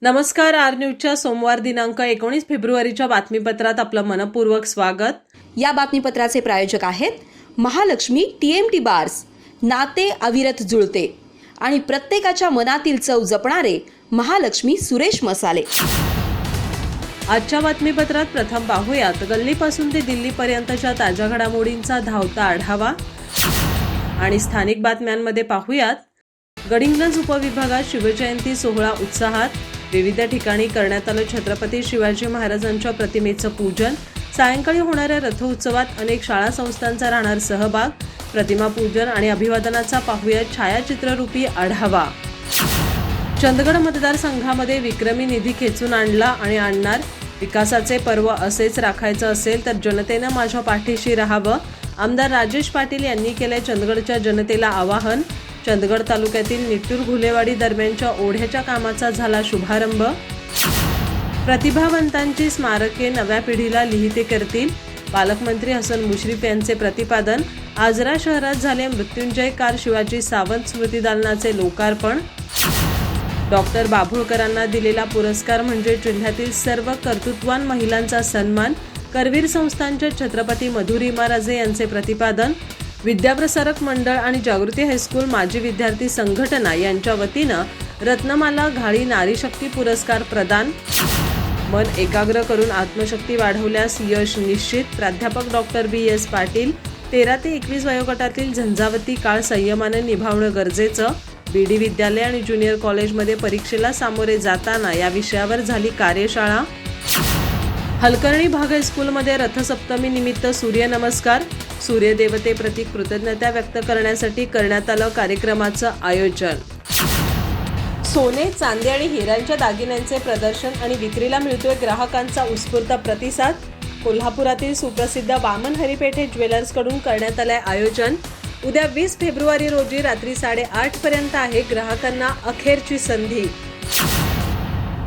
नमस्कार. आर न्यूजच्या सोमवार दिनांक 19 फेब्रुवारीच्या बातमीपत्रात आपलं मनपूर्वक स्वागत. या बातमीपत्राचे प्रायोजक आहेत महालक्ष्मी TMT बार्स. नाते अविरत जुळते आणि प्रत्येकाच्या मनातील चव जपणारे महालक्ष्मी सुरेश मसाले. आजच्या बातमीपत्रात प्रथम पाहूयात गल्लीपासून ते दिल्लीपर्यंतच्या ताज्या घडामोडींचा धावता आढावा आणि स्थानिक बातम्यांमध्ये पाहूयात गडिंग्लज उपविभागात शिवजयंती सोहळा उत्साहात. विविध ठिकाणी करण्यात आलं छत्रपती शिवाजी महाराजांच्या प्रतिमेचं पूजन. सायंकाळी होणाऱ्या रथोत्सवात अनेक शाळा संस्थांचा राहणार सहभाग. प्रतिमा पूजन आणि अभिवादनाचा पाहूया छायाचित्ररूपी आढावा. चंदगड मतदारसंघामध्ये विक्रमी निधी खेचून आणला आणि आणणार. विकासाचे पर्व असेच राखायचं असेल तर जनतेनं माझ्या पाठीशी राहावं. आमदार राजेश पाटील यांनी केले चंदगडच्या जनतेला आवाहन. चंदगड तालुक्यातील निट्टूर घुलेवाडी दरम्यानच्या ओढ्याच्या कामाचा झाला शुभारंभ. प्रतिभावंतांची स्मारके नव्या पिढीला लिहिते करतील. पालकमंत्री हसन मुश्रीफ यांचे प्रतिपादन. आजरा शहरात झाले मृत्युंजय कार शिवाजी सावंत स्मृतिदालनाचे लोकार्पण. डॉक्टर बाभुळकरांना दिलेला पुरस्कार म्हणजे जिल्ह्यातील सर्व कर्तृत्वान महिलांचा सन्मान. करवीर संस्थानच्या छत्रपती मधुरिमा राजे यांचे प्रतिपादन. विद्याप्रसारक मंडळ आणि जागृती हायस्कूल माजी विद्यार्थी संघटना यांच्या वतीनं रत्नमाला घाळी नारीशक्ती पुरस्कार प्रदान. मन एकाग्र करून आत्मशक्ती वाढवल्यास यश निश्चित. प्राध्यापक डॉक्टर BS पाटील. 13 ते 21 वयोगटातील झंझावती काळ संयमाने निभावणं गरजेचं. BD विद्यालय आणि ज्युनियर कॉलेजमध्ये परीक्षेला सामोरे जाताना या विषयावर झाली कार्यशाळा. हलकर्णी भाग हायस्कूलमध्ये रथसप्तमी निमित्त सूर्यनमस्कार. सूर्यदेवतेप्रती कृतज्ञता व्यक्त करण्यासाठी करण्यात आलं कार्यक्रमाचं आयोजन. सोने, चांदी आणि हिऱ्यांच्या दागिन्यांचे प्रदर्शन आणि विक्रीला मिळतोय ग्राहकांचा उत्स्फूर्त प्रतिसाद. कोल्हापुरातील सुप्रसिद्ध वामन हरिपेठे ज्वेलर्सकडून करण्यात आलंय आयोजन. उद्या 20 फेब्रुवारी रोजी रात्री 8:30 पर्यंत आहे ग्राहकांना अखेरची संधी.